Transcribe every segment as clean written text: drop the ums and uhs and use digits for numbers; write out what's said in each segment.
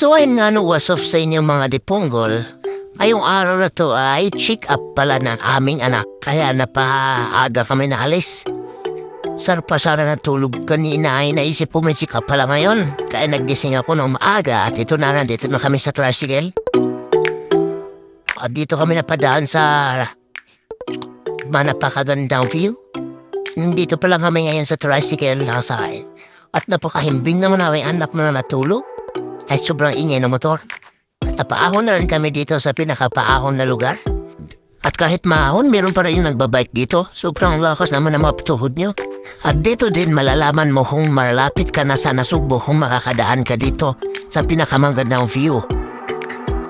So ayun nga no, what's up sa inyo mga dipunggol. Ngayong araw na to ay check up pala ng aming anak. Kaya napaaga kami naalis. Sarpa sana natulog kanina ay naisip ko may check up pala ngayon. Kaya naggising ako ng maaga at ito na nandito na kami sa tricycle. At dito kami napadaan sa napakagandang view. Nandito pa lang kami ngayon sa tricycle nakasain. At napakahimbing naman na may anak na natulog. Ay sobrang ingay ng motor. Napaahon na rin kami dito sa pinakapaahon na lugar. At kahit maahon, meron pa rin yung nagbabike dito. Sobrang lakas naman ang mapatuhod nyo. At dito din malalaman mo kung malapit ka na sa Nasugbo kung makakadaan ka dito sa pinakamagandang view.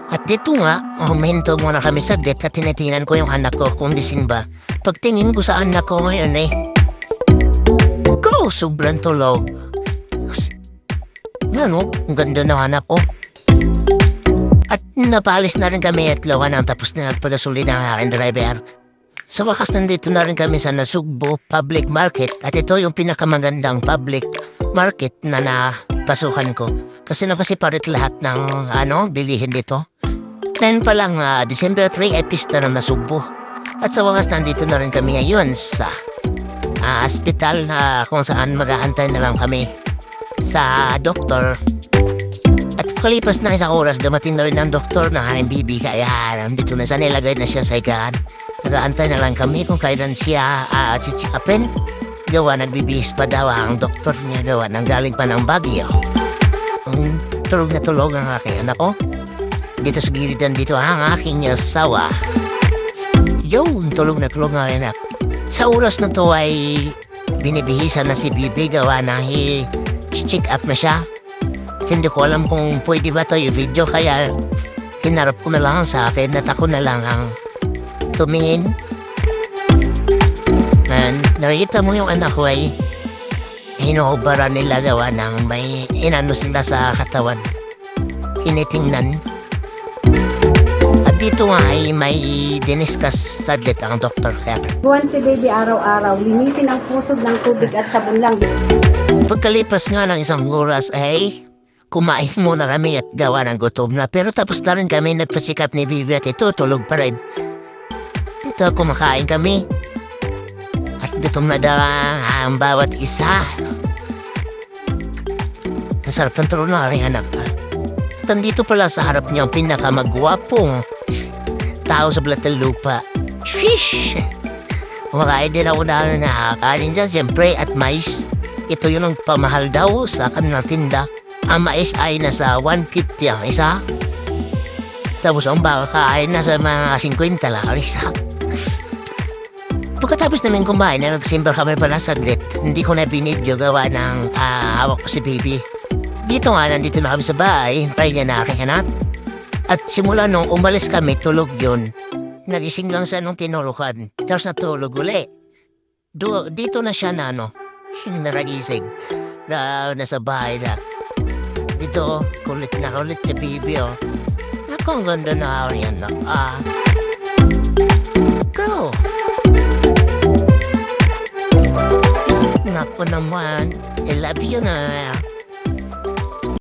At dito nga, huminto muna kami saglit at tinitingnan ko yung anak ko kung gising ba. Pagtingin ko sa anak ko ngayon go! Sobrang tulog. Ano? Ang ganda ng anak ko. At napalis na rin kami at lawan ang tapos na nagpagasuli ng aking driver. Sa wakas nandito na rin kami sa Nasugbo Public Market at ito yung pinakamagandang public market na napasukan ko. Kasi nakasiparit lahat ng bilihin dito. Ngayon pa lang December 3 ay pista ng Nasugbo. At sa wakas nandito na rin kami ngayon sa hospital na kung saan mag-aantay na lang kami sa doktor. At kalipas na isang oras, dumating na rin ang doktor na aming bibi. Kaya dito na sa nilagay na siya sa higaan. Nag-aantay na lang kami kung kailan siya chichikapin. Gawa nagbibihis pa daw ang doktor niya. Gawa nang galing pa ng Baguio. Tulog na tulog ang aking anak ko. Dito sa gilidan dito ang aking asawa. Tulog na tulog ang anak. Sa oras na to ay binibihisan na si bibi. Gawa na check up na siya. Hindi ko alam kung pwede ba ito yung video, kaya hinarap ko na lang sa akin at ako na lang ang tumingin. And nakita mo yung anak ko ay hinuhubara nila gawa ng may inano sila sa katawan. Tinitingnan. At dito nga ay may diniskas saglit ang doktor. Buwan si baby araw-araw, linisin ang pusod ng tubig at sabon lang. Pagkalipas nga ng isang oras ay kumain muna kami at gawa ng gutom na. Pero tapos na rin kami nagpasikap ni Bibi at ito tulog pa rin. Dito kumakain kami. At gutom na daw ang bawat isa. Kasarap ng tulog na rin anak. At nandito pala sa harap niya ang pinakamagwapong tao sa Blatalupa. Fish! Kumakain din ako na nakakain dyan siyempre at mais. Ito yung pamahal daw sa kanilang tinda. Ang mais ay nasa 150 ang isa. Tapos ang baka ay nasa mga 50 lang ang isa. Pagkatapos namin kumain na nagsimba kami pala saglit, hindi ko na binidyo gawa ng hawak ko si baby. Dito nga, nandito na kami sa bahay, kaya niya na aking anak. At simula nung umalis kami, tulog yun. Nagising lang sa nung tinurukan. Tapos natulog uli. Dito na siya na naragising. Nasa bahay na. Dito, kulit na kulit si baby Naku, ang ganda na yan Go! Naku naman, I love you na.